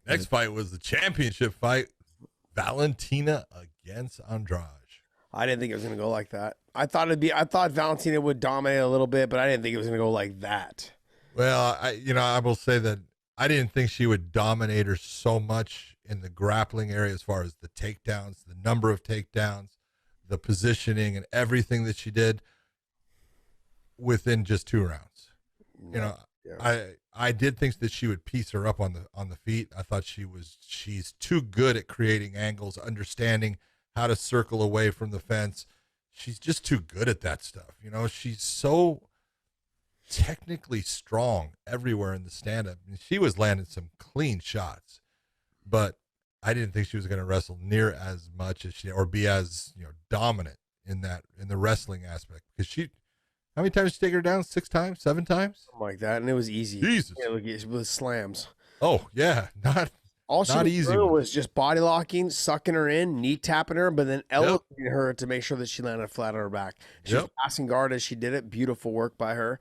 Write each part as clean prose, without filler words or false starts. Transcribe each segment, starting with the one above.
Next fight was the championship fight. Valentina against Andrade. I didn't think it was going to go like that. I thought Valentina would dominate a little bit, but I didn't think it was going to go like that. Well, I will say that I didn't think she would dominate her so much in the grappling area as far as the takedowns, the number of takedowns, the positioning, and everything that she did within just 2 rounds. I did think that she would piece her up on the feet. I thought she's too good at creating angles, understanding how to circle away from the fence. She's just too good at that stuff. She's so technically strong everywhere in the stand-up. I mean, she was landing some clean shots, but I didn't think she was going to wrestle near as much as or be as dominant in the wrestling aspect, because how many times did she take her down? 6 times, 7 times, something like that, and it was easy. Jesus, with slams. Oh yeah, all she not easy was just body locking, sucking her in, knee tapping her, but then elevating her to make sure that she landed flat on her back. She was passing guard as she did it. Beautiful work by her.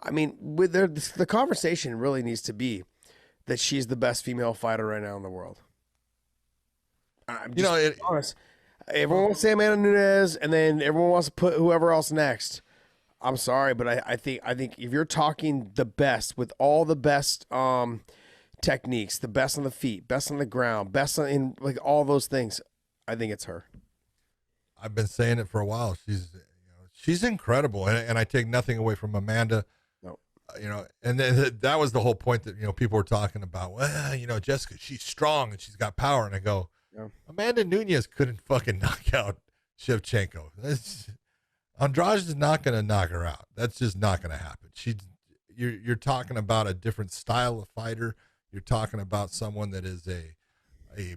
I mean, with the conversation really needs to be that she's the best female fighter right now in the world. I'm just honest. Everyone wants to say Amanda Nunes, and then everyone wants to put whoever else next. I'm sorry, but I think if you're talking the best with all the best techniques, the best on the feet, best on the ground, best in like all those things, I think it's her. I've been saying it for a while. She's incredible, and I take nothing away from Amanda. No. And then that was the whole point that people were talking about. Well, Jessica, she's strong and she's got power, and I go, Amanda Nunes couldn't fucking knock out Shevchenko. Andrade is not going to knock her out. That's just not going to happen. You're talking about a different style of fighter. You're talking about someone that is a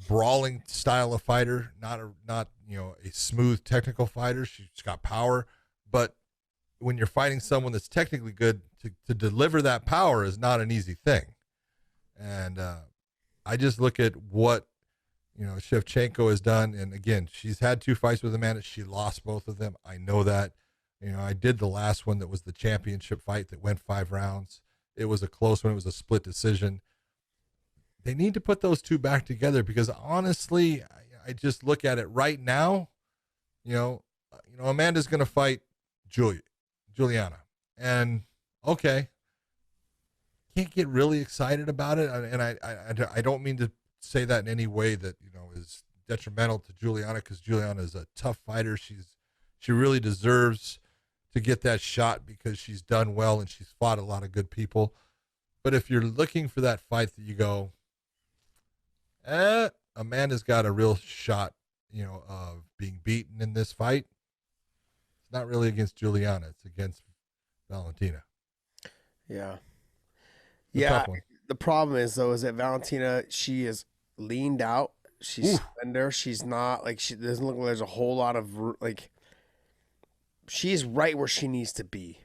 brawling style of fighter, not a smooth technical fighter. She's got power, but when you're fighting someone that's technically good, to deliver that power is not an easy thing. And I just look at what Shevchenko has done. And again, she's had 2 fights with Amanda. She lost both of them. I know that. I did the last one that was the championship fight that went 5 rounds. It was a close one. It was a split decision. They need to put those 2 back together, because honestly, I just look at it right now. Amanda's going to fight Juliana, and okay, can't get really excited about it. And I don't mean to say that in any way that is detrimental to Juliana, because Juliana is a tough fighter. She really deserves to get that shot because she's done well and she's fought a lot of good people. But if you're looking for that fight that you go, Amanda's got a real shot, of being beaten in this fight, it's not really against Juliana, it's against Valentina. Yeah. Yeah. The problem is that Valentina, she is leaned out. She's slender. She's not she doesn't look like there's a whole lot of she's right where she needs to be.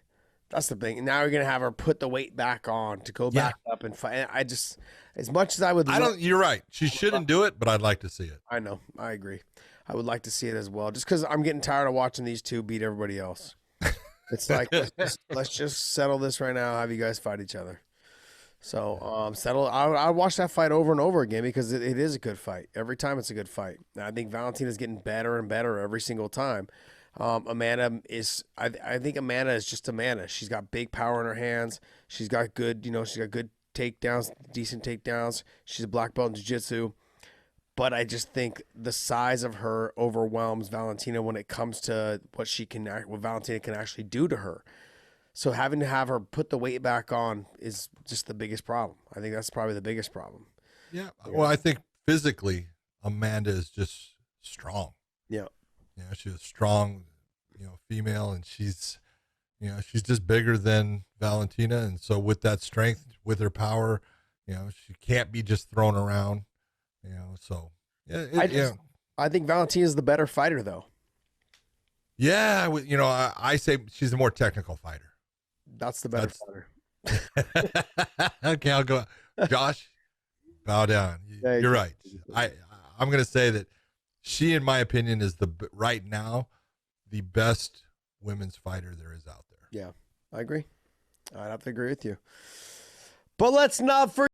That's the thing. And now you're going to have her put the weight back on to go back up and fight. I just, as much as I would, you're right. She shouldn't do it, but I'd like to see it. I know. I agree. I would like to see it as well, just because I'm getting tired of watching these 2 beat everybody else. It's like, let's just settle this right now. Have you guys fight each other. So settle. I watch that fight over and over again, because it is a good fight. Every time it's a good fight. And I think Valentina's getting better and better every single time. Amanda is, I think Amanda is just Amanda. She's got big power in her hands. She's got good, she's got good takedowns, decent takedowns. She's a black belt in jiu-jitsu. But I just think the size of her overwhelms Valentina when it comes to what Valentina can actually do to her. So having to have her put the weight back on is just the biggest problem. I think that's probably the biggest problem. Yeah. Well, I think physically Amanda is just strong. Yeah. She's a strong, female, and she's just bigger than Valentina. And so with that strength, with her power, she can't be just thrown around, so I think Valentina is the better fighter, though. Yeah. I say she's a more technical fighter. That's the better fighter. Okay. I'll go. Josh, bow down. You're right. I'm going to say that she, in my opinion, is right now the best women's fighter there is out there. Yeah, I agree. I'd have to agree with you. But let's not forget